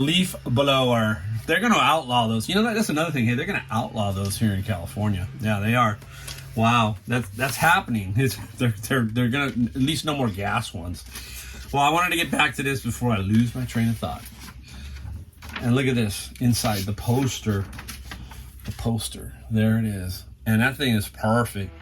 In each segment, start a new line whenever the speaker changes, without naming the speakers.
Leaf blower. They're going to outlaw those. You know, that's another thing. Hey, they're going to outlaw those here in California. Yeah, they are. Wow, that's happening. They're going to, at least no more gas ones. Well, I wanted to get back to this before I lose my train of thought. And look at this inside the poster. The poster. There it is. And that thing is perfect.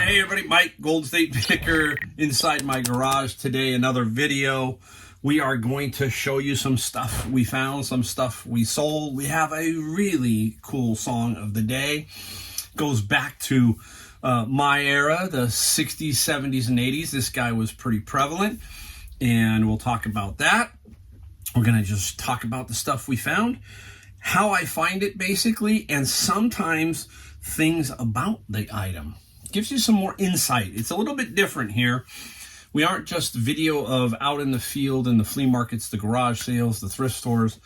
Hey everybody, Mike, Golden State Picker inside my garage today. Another video. We are going to show you some stuff we found, some stuff we sold. We have a really cool song of the day. Goes back to my era, the 60s, 70s, and 80s. This guy was pretty prevalent, and we'll talk about that. We're going to just talk about the stuff we found, how I find it basically, and sometimes things about the item. Gives you some more insight. It's a little bit different here. We aren't just video of out in the field in the flea markets, the garage sales, the thrift stores.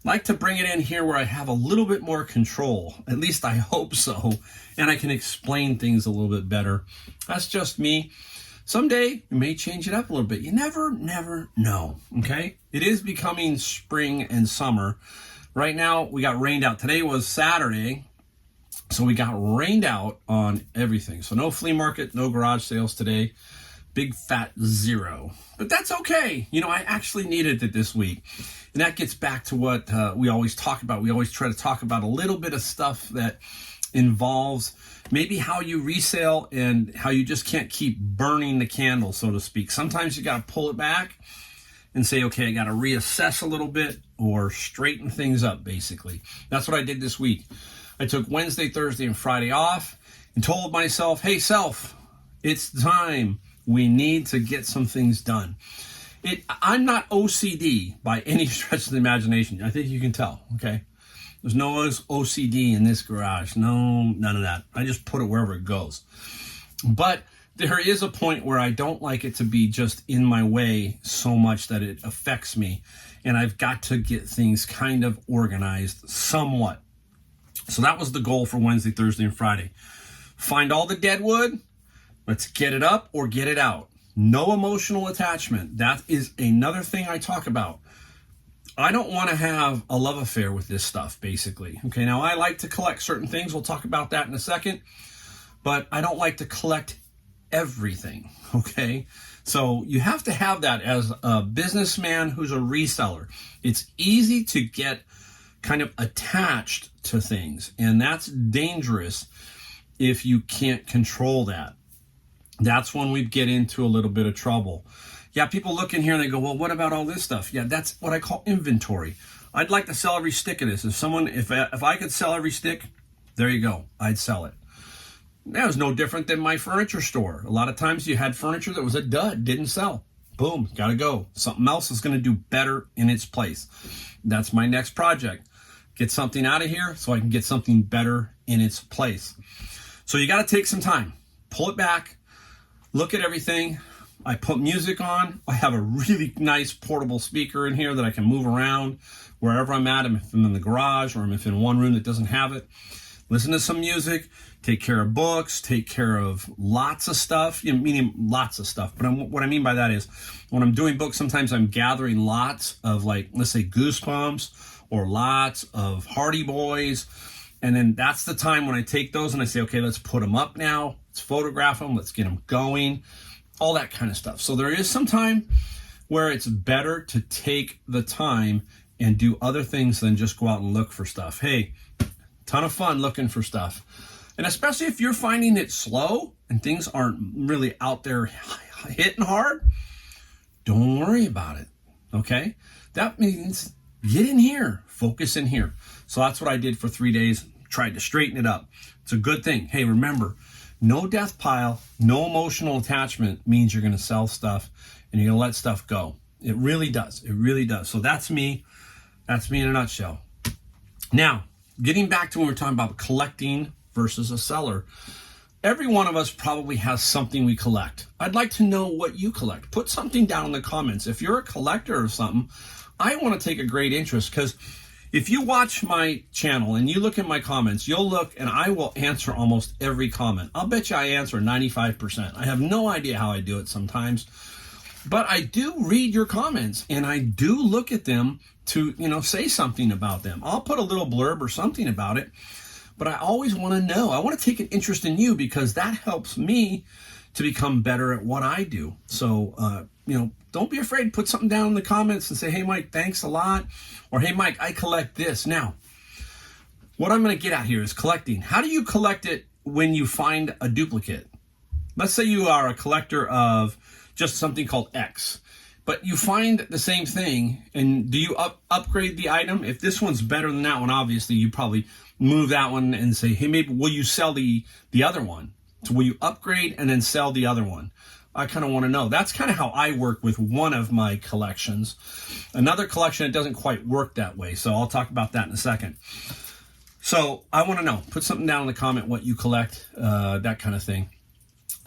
I like to bring it in here where I have a little bit more control. At least I hope so. And I can explain things a little bit better. That's just me. Someday you may change it up a little bit. You never know. Okay? It is becoming spring and summer. Right now we got rained out. Today was Saturday. So we got rained out on everything. So no flea market, no garage sales today. Big fat zero. But that's okay. You know, I actually needed it this week. And that gets back to what we always talk about. We always try to talk about a little bit of stuff that involves maybe how you resell and how you just can't keep burning the candle, so to speak. Sometimes you got to pull it back and say, okay, I got to reassess a little bit or straighten things up, basically. That's what I did this week. I took Wednesday, Thursday, and Friday off and told myself, hey, self, it's time. We need to get some things done. I'm not OCD by any stretch of the imagination. I think you can tell, okay? There's no OCD in this garage. No, none of that. I just put it wherever it goes. But there is a point where I don't like it to be just in my way so much that it affects me. And I've got to get things kind of organized somewhat. So that was the goal for Wednesday, Thursday, and Friday. Find all the dead wood. Let's get it up or get it out. No emotional attachment. That is another thing I talk about. I don't want to have a love affair with this stuff, basically. Okay, now I like to collect certain things. We'll talk about that in a second. But I don't like to collect everything, okay? So you have to have that as a businessman who's a reseller. It's easy to get kind of attached to things, and that's dangerous if you can't control that. That's when we get into a little bit of trouble. Yeah, people look in here and they go, well, what about all this stuff? Yeah, that's what I call inventory. I'd like to sell every stick of this. If I could sell every stick, there you go, I'd sell it. That was no different than my furniture store. A lot of times you had furniture that was a dud, didn't sell. Boom, gotta go. Something else is gonna do better in its place. That's my next project. Get something out of here so I can get something better in its place. So you got to take some time, pull it back, look at everything. I put music on. I have a really nice portable speaker in here that I can move around wherever I'm at. If I'm in the garage or if I'm in one room that doesn't have it. Listen to some music, take care of books, take care of lots of stuff, meaning lots of stuff. But what I mean by that is when I'm doing books, sometimes I'm gathering lots of, like, let's say Goosebumps, or lots of Hardy Boys. And then that's the time when I take those and I say, okay, let's put them up now. Let's photograph them. Let's get them going. All that kind of stuff. So there is some time where it's better to take the time and do other things than just go out and look for stuff. Hey, ton of fun looking for stuff. And especially if you're finding it slow and things aren't really out there hitting hard, don't worry about it, okay? That means get in here, focus in here. So that's what I did for 3 days, tried to straighten it up. It's a good thing. Hey, remember, no death pile, no emotional attachment means you're gonna sell stuff and you're gonna let stuff go. It really does, it really does. So that's me in a nutshell. Now, getting back to when we were talking about collecting versus a seller, every one of us probably has something we collect. I'd like to know what you collect. Put something down in the comments. If you're a collector of something, I want to take a great interest, because If you watch my channel and you look in my comments, you'll look and I will answer almost every comment. I'll bet you I answer 95%. I have no idea how I do it sometimes, but I do read your comments and I do look at them to, say something about them. I'll put a little blurb or something about it, but I always want to know. I want to take an interest in you because that helps me to become better at what I do. So, don't be afraid. Put something down in the comments and say, hey, Mike, thanks a lot. Or, hey, Mike, I collect this. Now, what I'm going to get at here is collecting. How do you collect it when you find a duplicate? Let's say you are a collector of just something called X, but you find the same thing. And do you upgrade the item? If this one's better than that one, obviously, you probably move that one and say, hey, maybe will you sell the other one? So will you upgrade and then sell the other one? I kind of want to know. That's kind of how I work with one of my collections. Another collection, it doesn't quite work that way. So I'll talk about that in a second. So I want to know. Put something down in the comment what you collect, that kind of thing.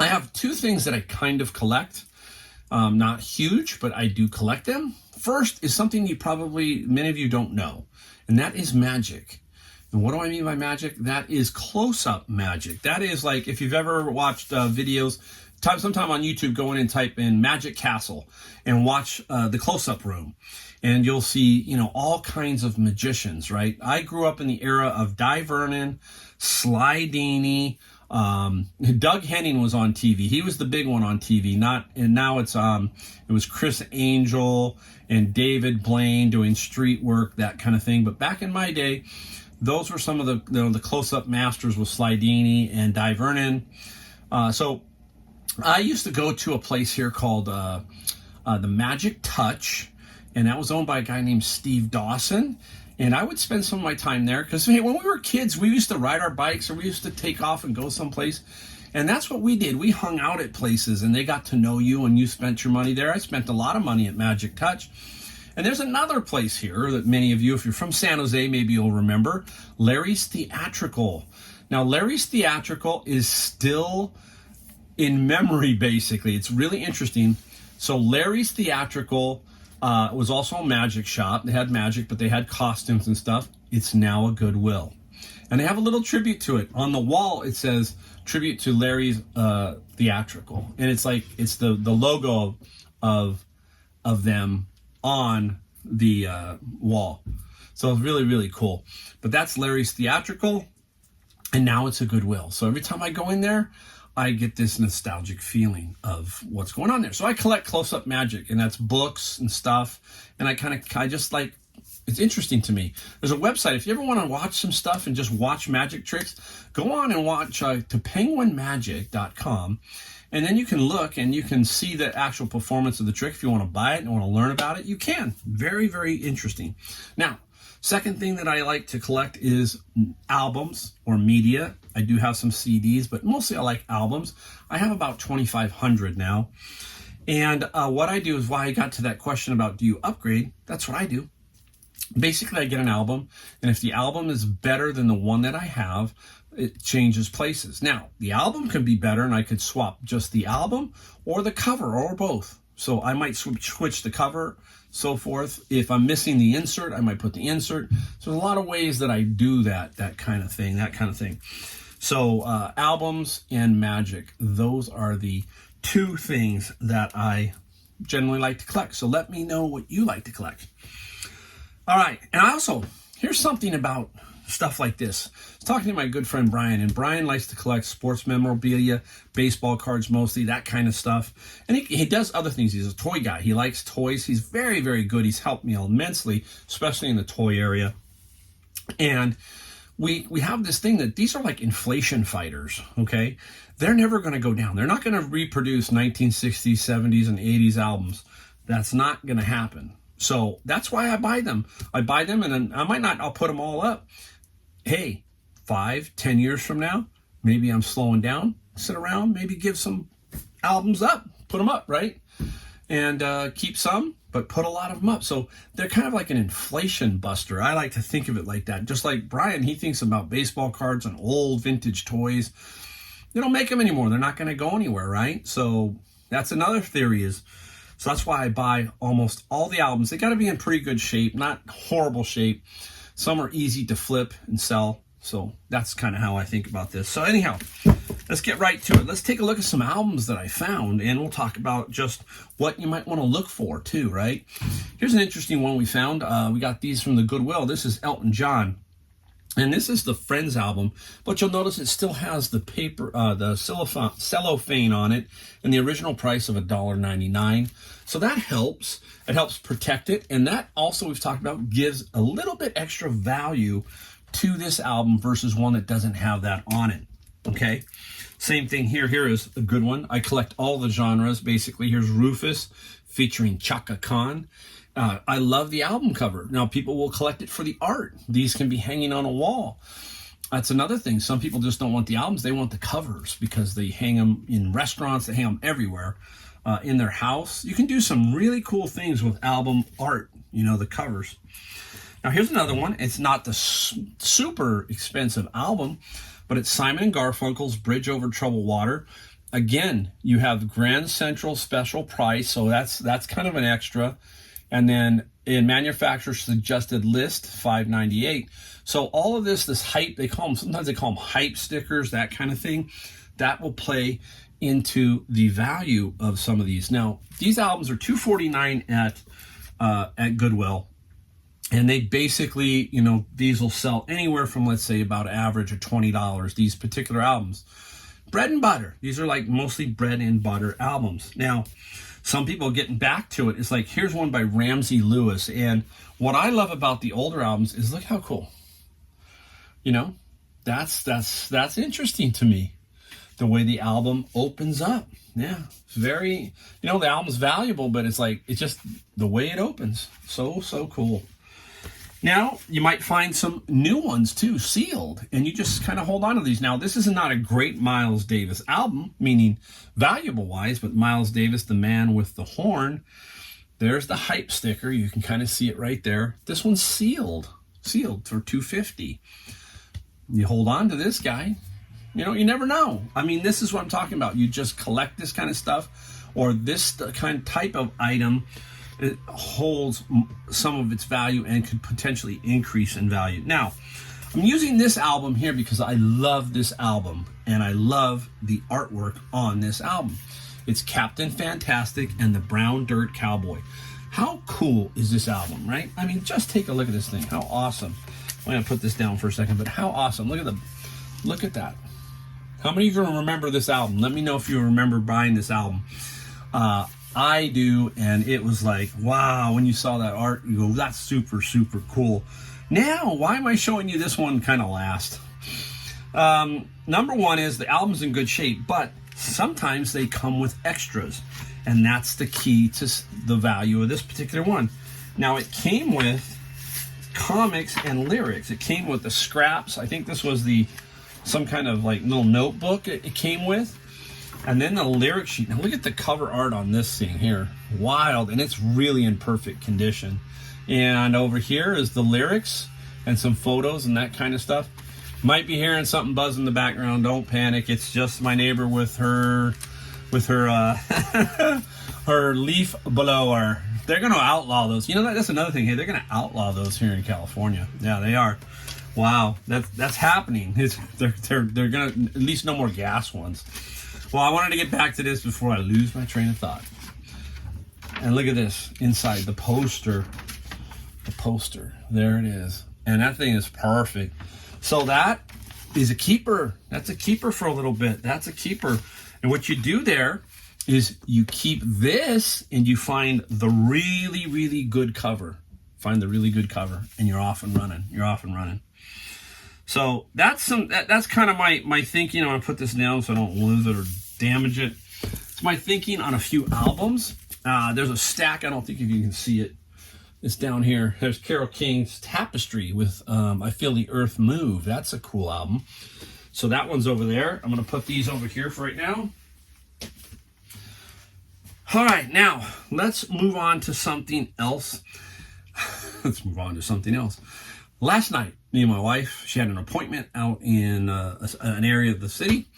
I have two things that I kind of collect. Not huge, but I do collect them. First is something many of you don't know, and that is magic. And what do I mean by magic? That is close-up magic. That is like if you've ever watched videos, sometime on YouTube, go in and type in Magic Castle and watch the close-up room. And you'll see, all kinds of magicians, right? I grew up in the era of Di Vernon, Sly Dini, Doug Henning was on TV. He was the big one on TV. Now it was Chris Angel and David Blaine doing street work, that kind of thing. But back in my day, those were some of the close-up masters with Sly Dini and Di Vernon. So I used to go to a place here called the Magic Touch, and that was owned by a guy named Steve Dawson. And I would spend some of my time there because when we were kids, we used to ride our bikes or we used to take off and go someplace. And that's what we did. We hung out at places and they got to know you and you spent your money there. I spent a lot of money at Magic Touch. And there's another place here that many of you, if you're from San Jose, maybe you'll remember, Larry's Theatrical. Now, Larry's Theatrical is still in memory, basically. It's really interesting. So Larry's Theatrical was also a magic shop. They had magic, but they had costumes and stuff. It's now a Goodwill. And they have a little tribute to it. On the wall, it says, tribute to Larry's Theatrical. And it's the logo of them on the wall. So it's really, really cool. But that's Larry's Theatrical, and now it's a Goodwill. So every time I go in there, I get this nostalgic feeling of what's going on there. So I collect close-up magic, and that's books and stuff. And I just like, it's interesting to me. There's a website. If you ever want to watch some stuff and just watch magic tricks, go on and watch to penguinmagic.com. And then you can look and you can see the actual performance of the trick. If you want to buy it and want to learn about it, you can. Very, very interesting. Now, second thing that I like to collect is albums or media. I do have some CDs, but mostly I like albums. I have about 2,500 now. And what I do is why I got to that question about do you upgrade, that's what I do. Basically, I get an album, and if the album is better than the one that I have, it changes places. Now, the album can be better, and I could swap just the album or the cover or both. So I might switch the cover, so forth. If I'm missing the insert, I might put the insert. So there's a lot of ways that I do that kind of thing. So albums and magic, those are the two things that I generally like to collect. So let me know what you like to collect. All right, and here's something about stuff like this. I was talking to my good friend Brian, and Brian likes to collect sports memorabilia, baseball cards mostly, that kind of stuff. And he does other things. He's a toy guy. He likes toys. He's very, very good. He's helped me immensely, especially in the toy area. And we have this thing that these are like inflation fighters, okay? They're never going to go down. They're not going to reproduce 1960s, 70s, and 80s albums. That's not going to happen. So that's why I buy them. And then I'll put them all up. Hey, 5-10 years from now, maybe I'm slowing down, sit around, maybe give some albums up, put them up, right? And keep some, but put a lot of them up. So they're kind of like an inflation buster. I like to think of it like that. Just like Brian, he thinks about baseball cards and old vintage toys. They don't make them anymore. They're not going to go anywhere, right? So that's another theory is, so that's why I buy almost all the albums. They got to be in pretty good shape, not horrible shape. Some are easy to flip and sell. So that's kind of how I think about this. So anyhow, let's get right to it. Let's take a look at some albums that I found, and we'll talk about just what you might want to look for too, right? Here's an interesting one we found. We got these from the Goodwill. This is Elton John. And this is the Friends album, but you'll notice it still has the paper, the cellophane on it, and the original price of $1.99. So that helps. It helps protect it, and that also, we've talked about, gives a little bit extra value to this album versus one that doesn't have that on it. Okay, same thing here. Here is a good one. I collect all the genres. Basically, here's Rufus featuring Chaka Khan. I love the album cover. Now, people will collect it for the art. These can be hanging on a wall. That's another thing. Some people just don't want the albums. They want the covers because they hang them in restaurants. They hang them everywhere in their house. You can do some really cool things with album art, you know, the covers. Now, here's another one. It's not the super expensive album, but it's Simon & Garfunkel's Bridge Over Troubled Water. Again, you have Grand Central special price, so that's kind of an extra. And then in manufacturer suggested list, $5.98. So all of this hype, sometimes they call them hype stickers, that kind of thing, that will play into the value of some of these. Now, these albums are $2.49 at Goodwill. And they basically, you know, these will sell anywhere from, let's say, about an average of $20, these particular albums. Bread and butter. These are like mostly bread and butter albums. Now, some people getting back to it is like, here's one by Ramsey Lewis. And what I love about the older albums is look how cool. You know, that's interesting to me. The way the album opens up. Yeah, it's very, you know, the album's valuable, but it's like, it's just the way it opens. So cool. Now, you might find some new ones too, sealed, and you just kind of hold on to these. Now, this is not a great Miles Davis album, meaning valuable-wise, but Miles Davis, the man with the horn, there's the hype sticker. You can kind of see it right there. This one's sealed for $2.50. You hold on to this guy. You know, you never know. I mean, this is what I'm talking about. You just collect this kind of stuff, or this type of item. It holds some of its value and could potentially increase in value. Now, I'm using this album here because I love this album and I love the artwork on this album. It's Captain Fantastic and the Brown Dirt Cowboy. How cool is this album, right? I mean, just take a look at this thing. How awesome. I'm going to put this down for a second, but how awesome. Look at that. How many of you remember this album? Let me know if you remember buying this album. I do, and it was like, wow, when you saw that art, you go, that's super cool. Now, why am I showing you this one kind of last? Number one is the album's in good shape, but sometimes they come with extras, and that's the key to the value of this particular one. Now, it came with comics and lyrics. It came with the scraps. I think this was some kind of like little notebook it came with. And then the lyric sheet. Now look at the cover art on this thing here. Wild, and it's really in perfect condition. And over here is the lyrics and some photos and that kind of stuff. Might be hearing something buzz in the background. Don't panic. It's just my neighbor with her her leaf blower. They're going to outlaw those. You know, that's another thing. Hey, they're going to outlaw those here in California. Yeah, they are. Wow, that's happening. They're going to, at least no more gas ones. Well, I wanted to get back to this before I lose my train of thought. And look at this inside the poster. The poster. There it is. And that thing is perfect. So that is a keeper. That's a keeper for a little bit. That's a keeper. And what you do there is you keep this and you find the really good cover. Find the really good cover and you're off and running. You're off and running. So that's kind of my thinking. I'm going to put this down so I don't lose it or damage it. It's my thinking on a few albums. There's a stack. I don't think if you can see it. It's down here. There's Carole King's Tapestry with I Feel the Earth Move. That's a cool album. So that one's over there. I'm going to put these over here for right now. All right, now let's move on to something else. Last night, me and my wife, she had an appointment out in an area of the city,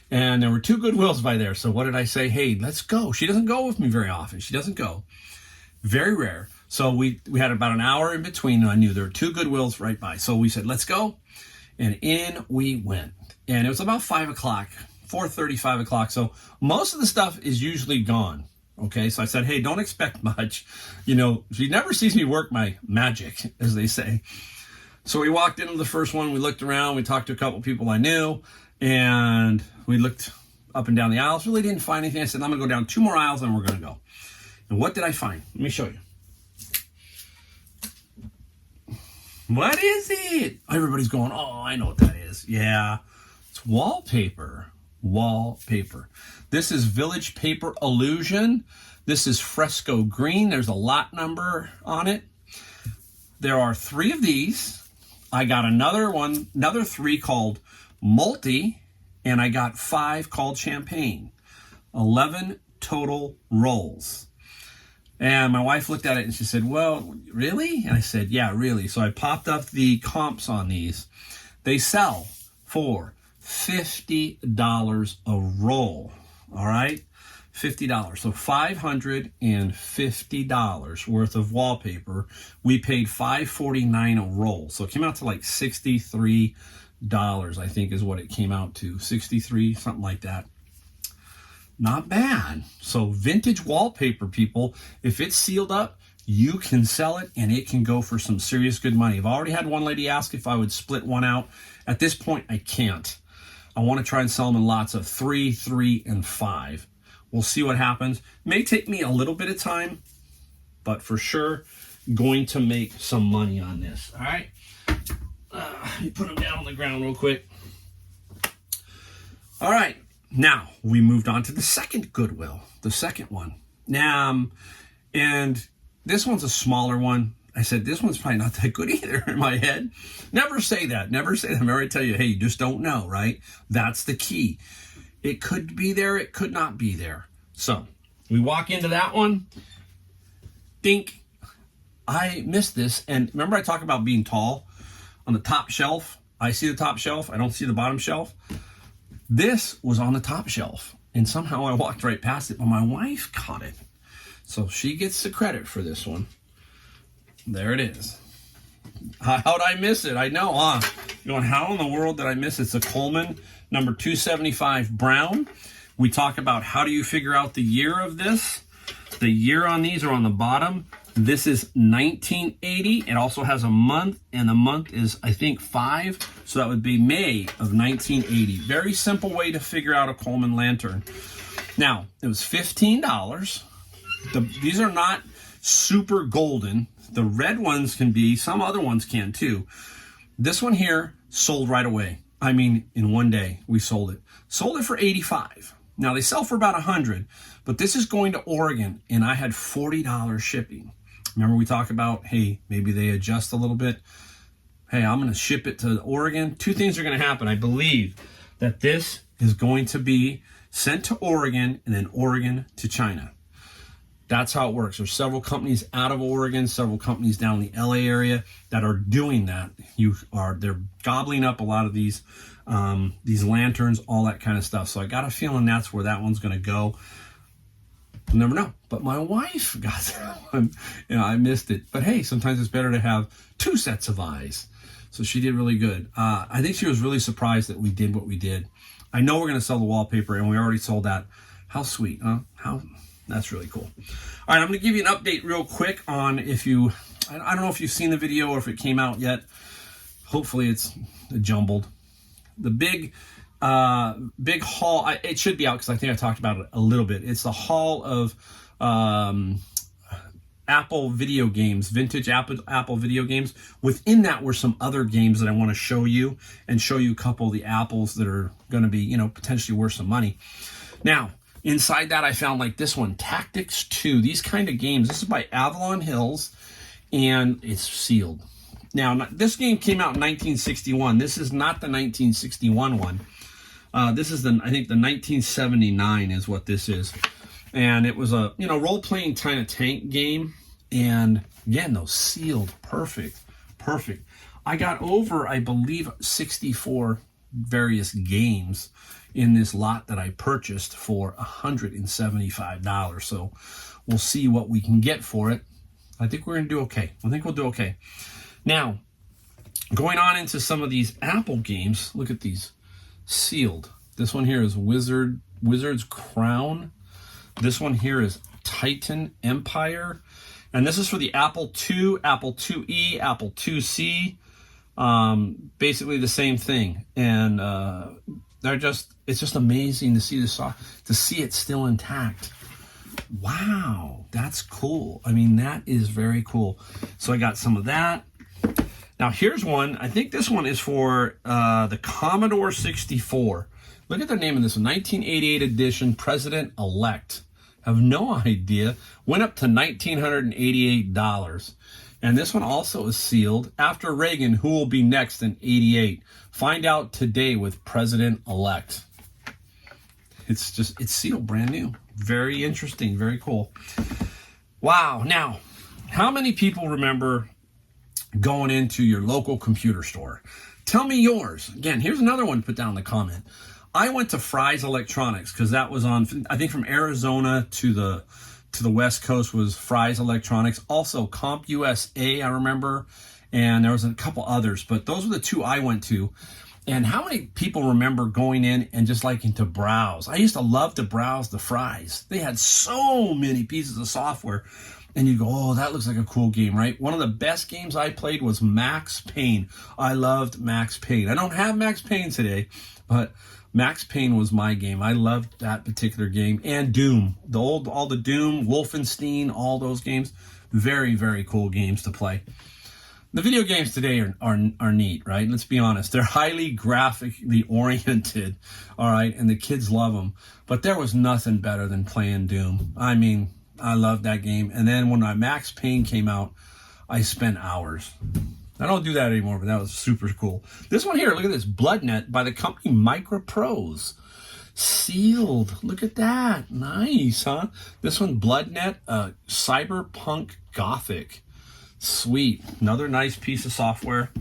and there were two Goodwills by there. So what did I say? Hey, let's go. She doesn't go with me very often. She doesn't go. Very rare. So we had about an hour in between, and I knew there were two Goodwills right by. So we said, let's go. And in we went. And it was about 5 o'clock, 4:30, 5 o'clock. So most of the stuff is usually gone. Okay, so I said, hey, don't expect much. You know, she never sees me work my magic, as they say. So we walked into the first one. We looked around. We talked to a couple people I knew. And we looked up and down the aisles. Really didn't find anything. I said, I'm going to go down 2 more aisles and we're going to go. And what did I find? Let me show you. What is it? Everybody's going, oh, I know what that is. Yeah, it's wallpaper. Wallpaper. This is Village Paper Illusion. This is Fresco Green. There's a lot number on it. There are 3 of these. I got another 3 called Multi, and I got 5 called Champagne. 11 total rolls. And my wife looked at it and she said, well, really? And I said, yeah, really. So I popped up the comps on these. They sell for $50 a roll. All right? $50. So $550 worth of wallpaper. We paid $5.49 a roll. So it came out to like $63, I think is what it came out to. 63, something like that. Not bad. So vintage wallpaper, people, if it's sealed up, you can sell it and it can go for some serious good money. I've already had one lady ask if I would split one out. At this point, I can't. I want to try and sell them in lots of 3, 3, and 5. We'll see what happens. May take me a little bit of time, but for sure, going to make some money on this. All right. Let me put them down on the ground real quick. All right. Now, we moved on to the second Goodwill, the second one. Now, and this one's a smaller one. I said, this one's probably not that good either in my head. Never say that. Never say that. I'm already tell you, hey, you just don't know, right? That's the key. It could be there. It could not be there. So we walk into that one. Think, I missed this. And remember I talked about being tall on the top shelf? I see the top shelf. I don't see the bottom shelf. This was on the top shelf. And somehow I walked right past it, but my wife caught it. So she gets the credit for this one. There it is. How'd I miss it? I know, huh? You're going, how in the world did I miss it? It's a Coleman number 275 brown. We talk about how do you figure out the year of this. The year on these are on the bottom. This is 1980. It also has a month, and the month is, I think, 5. So that would be May of 1980. Very simple way to figure out a Coleman lantern. Now, it was $15. These are not super golden. The red ones can be, some other ones can too. This one here sold right away. I mean, in one day we sold it. Sold it for $85. Now they sell for about $100, but this is going to Oregon, and I had $40 shipping. Remember we talked about, hey, maybe they adjust a little bit. Hey, I'm going to ship it to Oregon. 2 things are going to happen. I believe that this is going to be sent to Oregon and then Oregon to China. That's how it works. There's several companies out of Oregon, several companies down in the LA area that are doing that. They're gobbling up a lot of these lanterns, all that kind of stuff. So I got a feeling that's where that one's going to go. You'll never know. But my wife got that one. I missed it. But hey, sometimes it's better to have 2 sets of eyes. So she did really good. I think she was really surprised that we did what we did. I know we're going to sell the wallpaper, and we already sold that. How sweet, huh? That's really cool. All right, I'm going to give you an update real quick on I don't know if you've seen the video or if it came out yet. Hopefully it's jumbled. The big haul, it should be out because I think I talked about it a little bit. It's the haul of Apple video games, vintage Apple video games. Within that were some other games that I want to show you and show you a couple of the Apples that are going to be, potentially worth some money. Now, inside that, I found like this one, Tactics 2. These kind of games. This is by Avalon Hills, and it's sealed. Now, this game came out in 1961. This is not the 1961 one. This is I think the 1979 is what this is. And it was a, role-playing kind of tank game. And again, those sealed, perfect. I got over, I believe, 64 various games in this lot that I purchased for $175. So we'll see what we can get for it. I think we're going to do okay. I think we'll do okay. Now, going on into some of these Apple games, look at these. Sealed. This one here is Wizard's Crown. This one here is Titan Empire. And this is for the Apple II, Apple IIe, Apple IIc. Basically the same thing. And it's just amazing to see this, to see it still intact. Wow, that's cool. I mean, that is very cool. So I got some of that. Now here's one. I think this one is for the Commodore 64. Look at the name of this one. 1988 edition, President-Elect. Have no idea. Went up to $1,988. And this one also is sealed. After Reagan, who will be next in 88? Find out today with President-Elect. It's sealed, brand new. Very interesting, very cool. Wow. Now, how many people remember going into your local computer store? Tell me yours. Again, here's another one to put down in the comment. I went to Fry's Electronics because that was on, I think from Arizona to the West Coast was Fry's Electronics. Also CompUSA, I remember, and there was a couple others, but those were the two I went to. And how many people remember going in and just liking to browse? I used to love to browse the Fry's. They had so many pieces of software. And you go, oh, that looks like a cool game, right? One of the best games I played was Max Payne. I loved Max Payne. I don't have Max Payne today, but Max Payne was my game. I loved that particular game. And Doom. All the Doom, Wolfenstein, all those games. Very, very cool games to play. The video games today are neat, right? Let's be honest. They're highly graphically oriented, all right? And the kids love them. But there was nothing better than playing Doom. I mean, I loved that game. And then when my Max Payne came out, I spent hours. I don't do that anymore, but that was super cool. This one here, look at this. Bloodnet by the company Microprose. Sealed. Look at that. Nice, huh? This one, Bloodnet, Cyberpunk Gothic. Sweet. Another nice piece of software.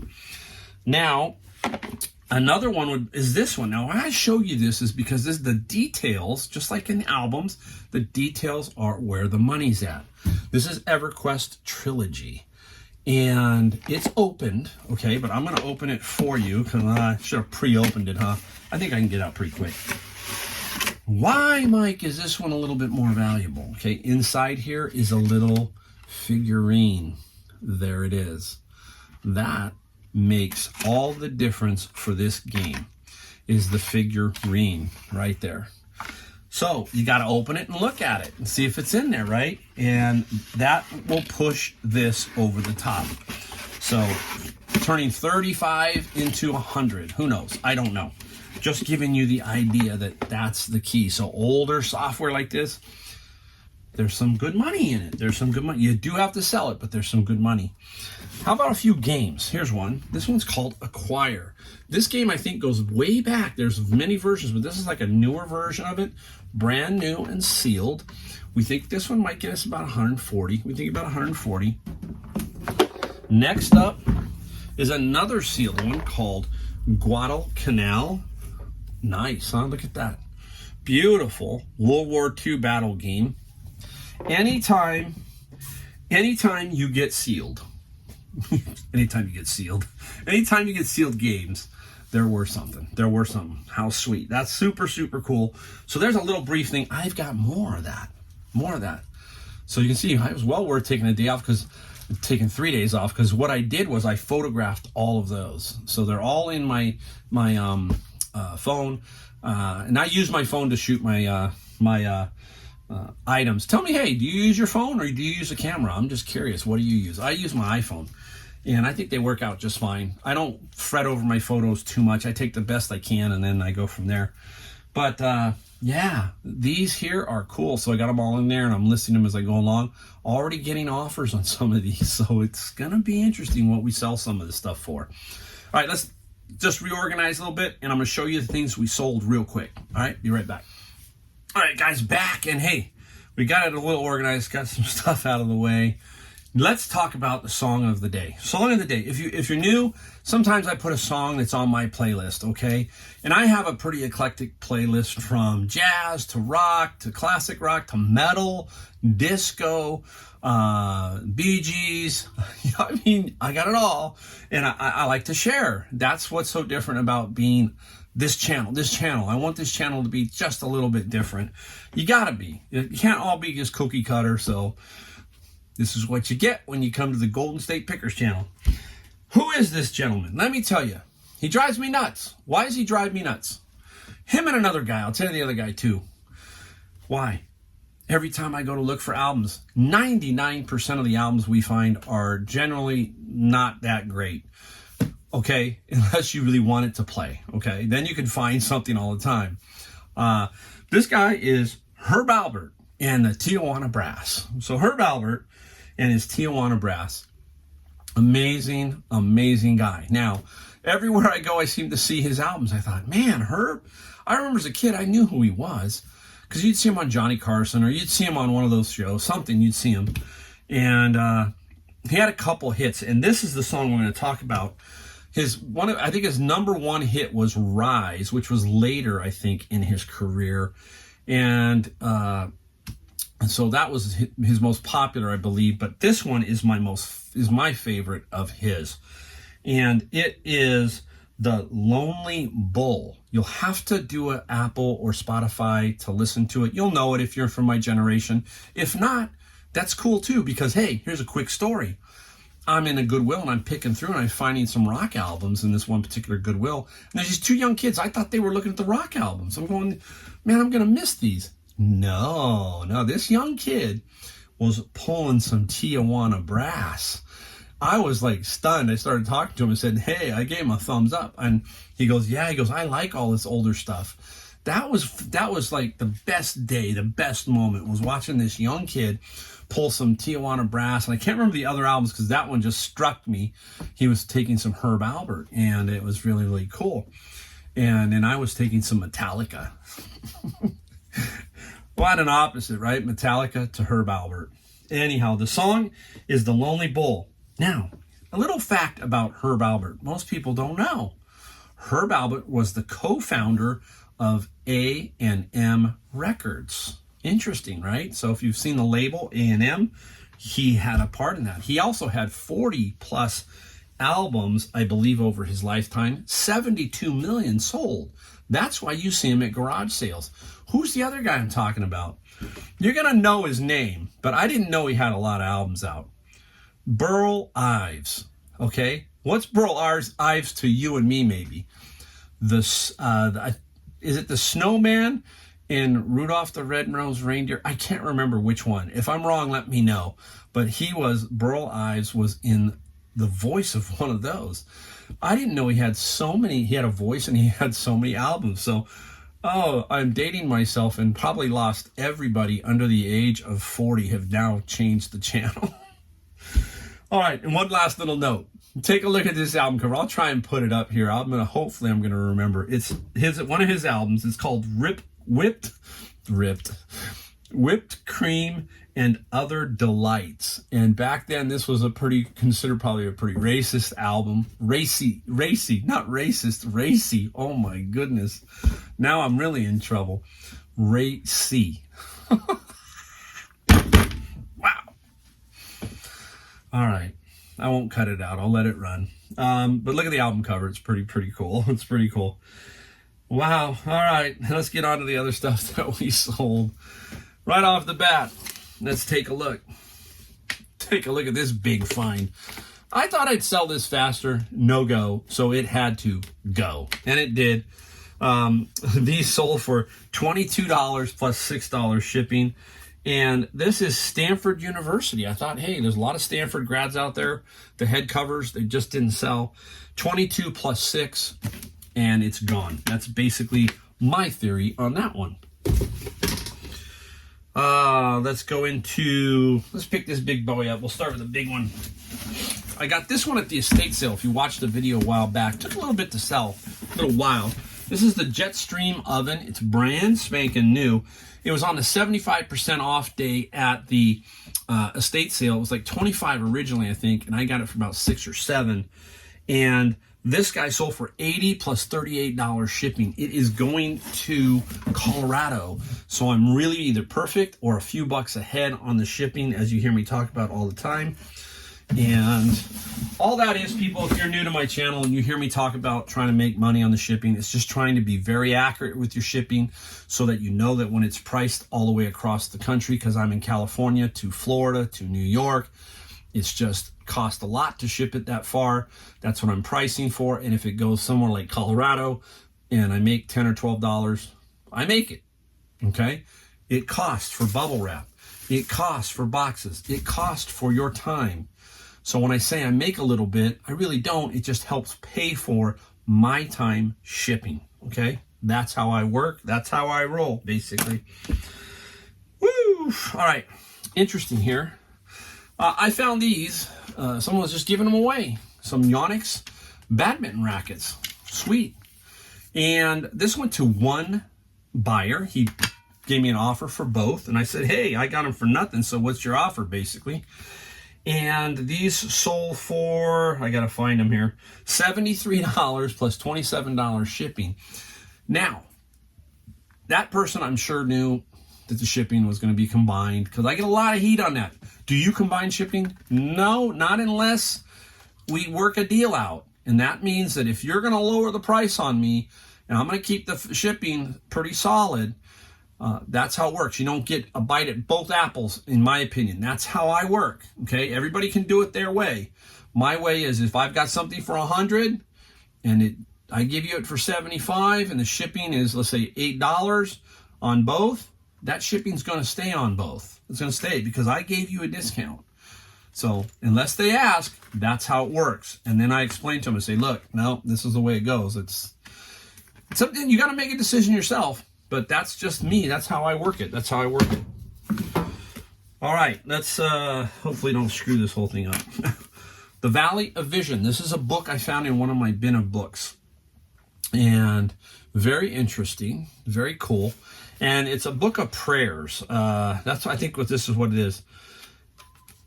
Now, another one is this one. Now, why I show you this is because this is the details, just like in the albums, the details are where the money's at. This is EverQuest Trilogy. And it's opened, okay, but I'm going to open it for you because I should have pre-opened it, huh? I think I can get out pretty quick. Why, Mike, is this one a little bit more valuable? Okay, inside here is a little figurine. There it is. That makes all the difference for this game, is the figurine right there. So you got to open it and look at it and see if it's in there, right? And that will push this over the top. So turning 35 into 100, who knows? I don't know. Just giving you the idea that that's the key. So older software like this, there's some good money in it. There's some good money. You do have to sell it, but there's some good money. How about a few games? Here's one. This one's called Acquire. This game, I think, goes way back. There's many versions, but this is like a newer version of it. Brand new and sealed. We think this one might get us about 140. We think about 140. Next up is another sealed one called Guadalcanal. Nice, huh? Look at that. Beautiful World War II battle game. Anytime you get sealed, anytime you get sealed games, they're worth something. They're worth something. How sweet. That's super, super cool. So there's a little brief thing. I've got more of that. So you can see it was well worth taking a day off, because taking 3 days off, because what I did was I photographed all of those. So they're all in my phone, and I use my phone to shoot my items. Tell me, hey, do you use your phone or do you use a camera? I'm just curious. What do you use? I use my iPhone, and I think they work out just fine. I don't fret over my photos too much. I take the best I can, and then I go from there. But yeah, these here are cool. So I got them all in there, and I'm listing them as I go along. Already getting offers on some of these, so it's gonna be interesting what we sell some of this stuff for. All right, let's just reorganize a little bit, and I'm gonna show you the things we sold real quick. All right, be right back. All right, guys, back, and hey, we got it a little organized, got some stuff out of the way, let's talk about the song of the day. Song of the day. If you're new, sometimes I put a song that's on my playlist, okay? And I have a pretty eclectic playlist from jazz to rock to classic rock to metal, disco, Bee Gees. I mean, I got it all, and I like to share. That's what's so different about being this channel. I want this channel to be just a little bit different. You gotta be. You can't all be just cookie cutter, so this is what you get when you come to the Golden State Pickers channel. Who is this gentleman? Let me tell you. He drives me nuts. Why does he drive me nuts? Him and another guy. I'll tell you the other guy too. Why? Every time I go to look for albums, 99% of the albums we find are generally not that great. Okay? Unless you really want it to play. Okay? Then you can find something all the time. This guy is Herb Alpert and the Tijuana Brass. So Herb Alpert and his Tijuana Brass. Amazing, amazing guy. Now, everywhere I go, I seem to see his albums. I thought, man, Herb, I remember as a kid, I knew who he was. Because you'd see him on Johnny Carson, or you'd see him on one of those shows, something, you'd see him. And he had a couple hits, and this is the song we're going to talk about. I think his number one hit was Rise, which was later, I think, in his career. And so that was his most popular, I believe. But this one is my favorite of his. And it is The Lonely Bull. You'll have to do an Apple or Spotify to listen to it. You'll know it if you're from my generation. If not, that's cool too, because hey, here's a quick story. I'm in a Goodwill and I'm picking through and I'm finding some rock albums in this one particular Goodwill. And there's these two young kids. I thought they were looking at the rock albums. I'm going, man, I'm going to miss these. No, this young kid was pulling some Tijuana Brass. I was like stunned. I started talking to him and said, hey, I gave him a thumbs up. And he goes, yeah, I like all this older stuff. That was like the best day, the best moment was watching this young kid pull some Tijuana Brass. And I can't remember the other albums because that one just struck me. He was taking some Herb Alpert and it was really, really cool. And then I was taking some Metallica. Quite an opposite, right? Metallica to Herb Alpert. Anyhow, the song is The Lonely Bull. Now, a little fact about Herb Alpert. Most people don't know. Herb Alpert was the co-founder of A&M Records. Interesting, right? So if you've seen the label A&M, he had a part in that. He also had 40 plus albums, I believe, over his lifetime. 72 million sold. That's why you see him at garage sales. Who's the other guy I'm talking about? You're going to know his name, but I didn't know he had a lot of albums out. Burl Ives, okay? What's Burl Ives to you and me, maybe? Is it the Snowman in Rudolph the Red-Nosed Reindeer? I can't remember which one. If I'm wrong, let me know. But Burl Ives was in the voice of one of those. I didn't know he had a voice and he had so many albums. So, I'm dating myself and probably lost everybody under the age of 40 have now changed the channel. All right, and one last little note. Take a look at this album cover. I'll try and put it up here. Hopefully I'm gonna remember. It's one of his albums. It's called Whipped Cream and Other Delights. And back then, this was considered probably a pretty racist album. Racy, not racist, racy. Oh my goodness. Now I'm really in trouble. Racy. All right, I won't cut it out. I'll let it run. But look at the album cover. It's pretty cool. It's pretty cool. Wow. All right, let's get on to the other stuff that we sold. Right off the bat, let's take a look. Take a look at this big find. I thought I'd sell this faster. No go. So it had to go. And it did. These sold for $22 plus $6 shipping. And this is Stanford University. I thought, hey, there's a lot of Stanford grads out there. The head covers, they just didn't sell. 22 plus 6, and it's gone. That's basically my theory on that one. Let's pick this big boy up. We'll start with the big one. I got this one at the estate sale. If you watched the video a while back, took a little bit to sell, a little while. This is the Jetstream oven. It's brand spanking new. It was on the 75% off day at the estate sale. It was like $25 originally, I think, and I got it for about $6 or $7. And this guy sold for $80 plus $38 shipping. It is going to Colorado, so I'm really either perfect or a few bucks ahead on the shipping, as you hear me talk about all the time. And all that is, people, if you're new to my channel and you hear me talk about trying to make money on the shipping, it's just trying to be very accurate with your shipping so that you know that when it's priced all the way across the country, because I'm in California to Florida to New York, it's just cost a lot to ship it that far. That's what I'm pricing for. And if it goes somewhere like Colorado and I make $10 or $12, I make it, okay? It costs for bubble wrap. It costs for boxes. It costs for your time. So when I say I make a little bit, I really don't. It just helps pay for my time shipping, okay? That's how I work. That's how I roll, basically. Woo! All right, interesting here. I found these. Someone was just giving them away. Some Yonex badminton rackets. Sweet. And this went to one buyer. He gave me an offer for both. And I said, hey, I got them for nothing. So what's your offer, basically? And these sold for, I got to find them here, $73 plus $27 shipping. Now, that person I'm sure knew that the shipping was going to be combined, because I get a lot of heat on that. Do you combine shipping? No, not unless we work a deal out. And that means that if you're going to lower the price on me and I'm going to keep the shipping pretty solid, that's how it works. You don't get a bite at both apples, in my opinion. That's how I work, okay? Everybody can do it their way. My way is if I've got something for $100 and I give you it for $75 and the shipping is, let's say, $8 on both, that shipping's going to stay on both. It's going to stay because I gave you a discount. So unless they ask, that's how it works. And then I explain to them and say, look, no, this is the way it goes. It's something you got to make a decision yourself, but that's just me. That's how I work it. That's how I work it. All right, let's hopefully don't screw this whole thing up. The Valley of Vision. This is a book I found in one of my bin of books. And very interesting, very cool. And it's a book of prayers. That's, I think, this is what it is.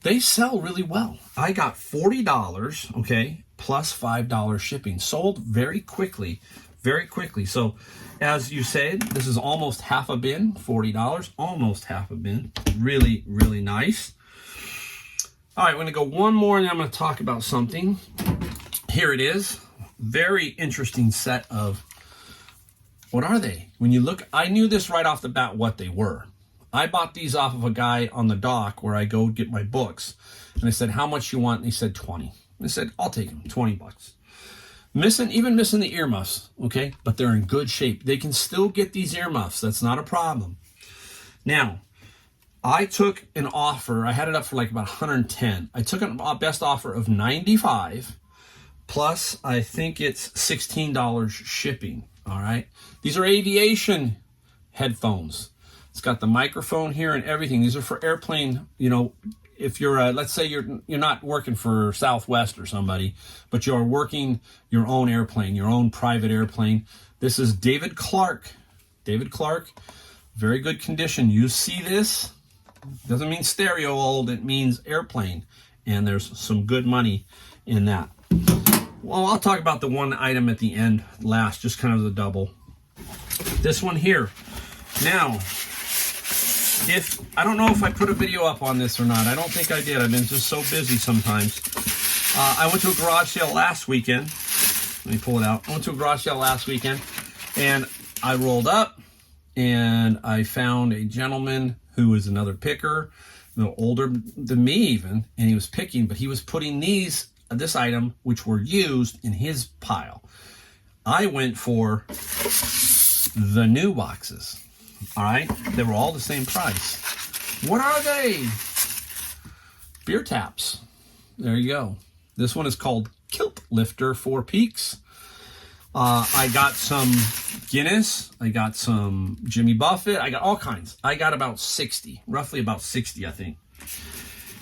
They sell really well. I got $40, okay, plus $5 shipping. Sold very quickly, very quickly. So, as you said, this is almost half a bin, $40, almost half a bin. Really, really nice. All right, we're going to go one more, and then I'm going to talk about something. Here it is. Very interesting set of, what are they? When you look, I knew this right off the bat what they were. I bought these off of a guy on the dock where I go get my books. And I said, how much you want? And he said, 20. I said, I'll take them, 20 bucks. Even missing the earmuffs, okay? But they're in good shape. They can still get these earmuffs. That's not a problem. Now, I took an offer. I had it up for like about 110. I took a best offer of 95, plus I think it's $16 shipping, all right? These are aviation headphones. It's got the microphone here and everything. These are for airplane, you know, if you're, let's say you're not working for Southwest or somebody, but you're working your own airplane, your own private airplane. This is David Clark. David Clark, very good condition. You see this? Doesn't mean stereo old, it means airplane. And there's some good money in that. Well, I'll talk about the one item at the end last, just kind of as a double. This one here. Now, I don't know if I put a video up on this or not. I don't think I did. I've been just so busy sometimes. I went to a garage sale last weekend. Let me pull it out. I went to a garage sale last weekend, and I rolled up, and I found a gentleman who was another picker, a little older than me even, and he was picking, but he was putting this item, which were used, in his pile. I went for the new boxes. All right, they were all the same price. What are they? Beer taps. There you go. This one is called Kilt Lifter 4 Peaks. I got some Guinness. I got some Jimmy Buffett. I got all kinds. I got about 60, roughly about 60, I think.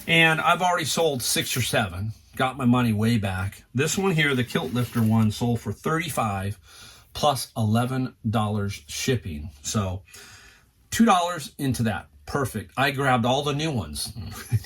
And I've already sold 6 or 7. Got my money way back. This one here, the Kilt Lifter one, sold for $35 plus $11 shipping. So $2 into that. Perfect. I grabbed all the new ones.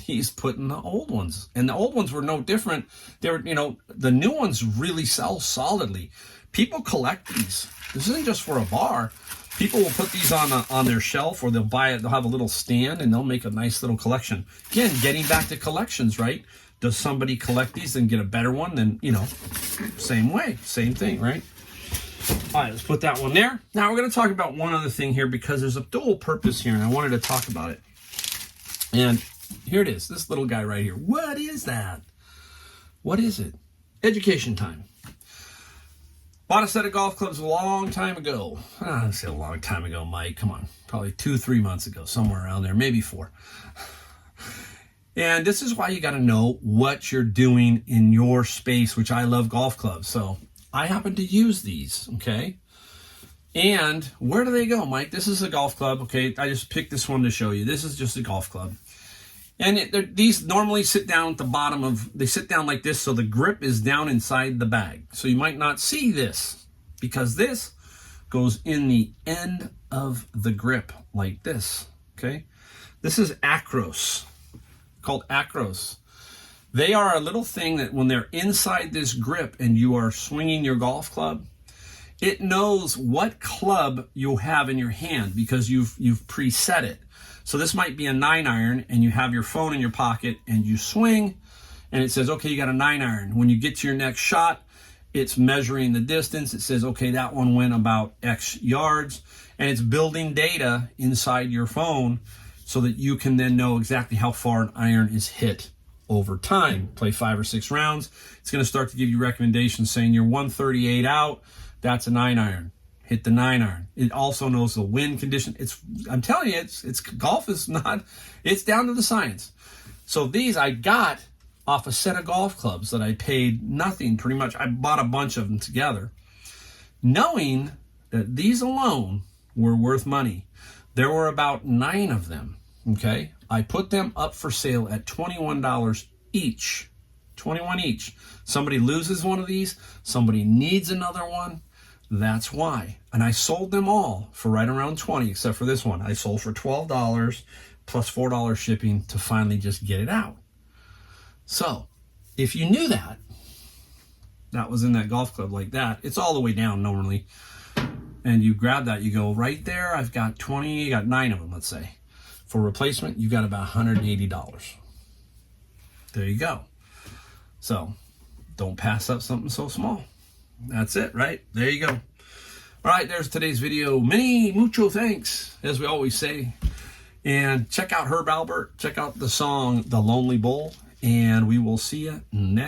He's putting the old ones. And the old ones were no different. They were, the new ones really sell solidly. People collect these. This isn't just for a bar. People will put these on their shelf, or they'll buy it. They'll have a little stand and they'll make a nice little collection. Again, getting back to collections, right? Does somebody collect these and get a better one? Then, same way, same thing, right? All right, let's put that one there. Now we're going to talk about one other thing here, because there's a dual purpose here, and I wanted to talk about it. And here it is, this little guy right here. What is that? What is it? Education time. Bought a set of golf clubs a long time ago. I say a long time ago, Mike. Come on, probably 2-3 months ago, somewhere around there, maybe 4. And this is why you got to know what you're doing in your space, which I love golf clubs. So I happen to use these, okay? And where do they go, Mike? This is a golf club, okay? I just picked this one to show you. This is just a golf club. And these normally sit down at the bottom they sit down like this, so the grip is down inside the bag. So you might not see this, because this goes in the end of the grip like this, okay? This is Acros, called Acros. They are a little thing that when they're inside this grip and you are swinging your golf club, it knows what club you'll have in your hand, because you've preset it. So this might be a 9-iron, and you have your phone in your pocket and you swing and it says, okay, you got a 9-iron. When you get to your next shot, it's measuring the distance. It says, okay, that one went about X yards, and it's building data inside your phone so that you can then know exactly how far an iron is hit over time. Play 5 or 6 rounds. It's going to start to give you recommendations saying you're 138 out. That's a 9-iron. Hit the 9-iron. It also knows the wind condition. I'm telling you, it's golf is not, it's down to the science. So these I got off a set of golf clubs that I paid nothing pretty much. I bought a bunch of them together, knowing that these alone were worth money. There were about 9 of them, okay? I put them up for sale at $21 each. 21 each. Somebody loses one of these, somebody needs another one. That's why. And I sold them all for right around 20, except for this one. I sold for $12 plus $4 shipping to finally just get it out. So if you knew that was in that golf club like that, it's all the way down normally, and you grab that, you go right there, I've got 20, you got 9 of them, let's say. For replacement, you got about $180. There you go. So don't pass up something so small. That's it, right? There you go. All right, there's today's video. Many, mucho thanks, as we always say. And check out Herb Albert. Check out the song, The Lonely Bull. And we will see you next.